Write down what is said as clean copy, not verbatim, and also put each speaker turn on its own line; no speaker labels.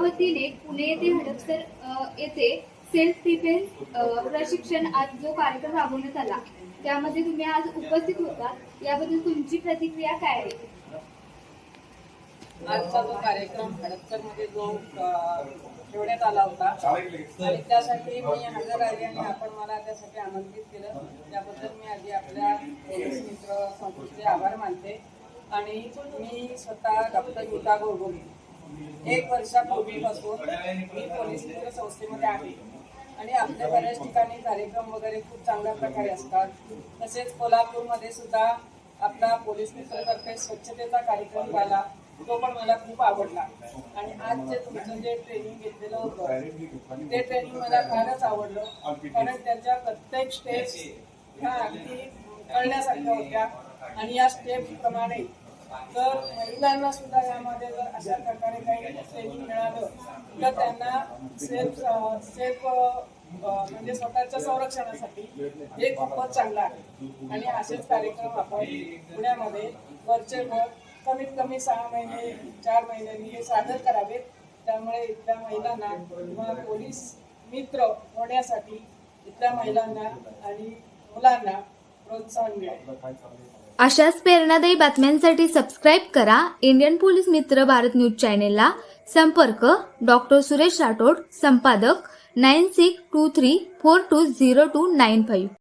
वतीने पुणे येथे हडपसर येथे सेल्फ डिफेन्स प्रशिक्षण आज जो कार्यक्रम राबवण्यात आला त्यामध्ये तुम्ही आज उपस्थित होता, याबद्दल तुमची प्रतिक्रिया काय आहे?
आजचा जो कार्यक्रम हडपसरमध्ये जो ठेवण्यात आला होता आणि त्यासाठी मी हजर राहिले आणि आपण मला त्यासाठी आमंत्रित केलं, त्याबद्दल मी आधी आपल्या पोलीस मित्र संस्थेचे आभार मानते. आणि मी स्वतः डॉक्टर गीता गोरगोले 1 वर्षापूर्वीपासून मी पोलीस मित्र संस्थेमध्ये आहे आणि आपल्या बऱ्याच ठिकाणी कार्यक्रम वगैरे खूप चांगल्या प्रकारे असतात. तसेच कोल्हापूरमध्ये सुद्धा आपला पोलीस मित्रतर्फे स्वच्छतेचा कार्यक्रम झाला, तो पण मला खूप आवडला. आणि आज जे तुमचं जे ट्रेनिंग घेतलेलं होतं ते ट्रेनिंग मला फारच आवडलं, कारण त्याच्या प्रत्येक स्टेप्स ह्या अगदी कळण्यासारख्या होत्या. आणि या स्टेप्स प्रमाणे तर महिलांना सुद्धा यामध्ये जर अशा प्रकारे काही ट्रेनिंग मिळालं तर त्यांना सेल्फ म्हणजे स्वतःच्या संरक्षणासाठी हे खूपच चांगलं आहे. आणि असेच कार्यक्रम आपण पुण्यामध्ये वरचे वर कमीत कमी 6 महिने 4 महिन्यांनी हे सादर करावेत. त्यामुळे इथल्या महिलांना किंवा पोलीस मित्र होण्यासाठी इथल्या महिलांना आणि मुलांना प्रोत्साहन मिळेल.
अशाच प्रेरणादायी बातम्यांसाठी सबस्क्राईब करा इंडियन पोलीस मित्र भारत न्यूज चॅनेलला. संपर्क डॉक्टर सुरेश राठोड, संपादक 9623420295.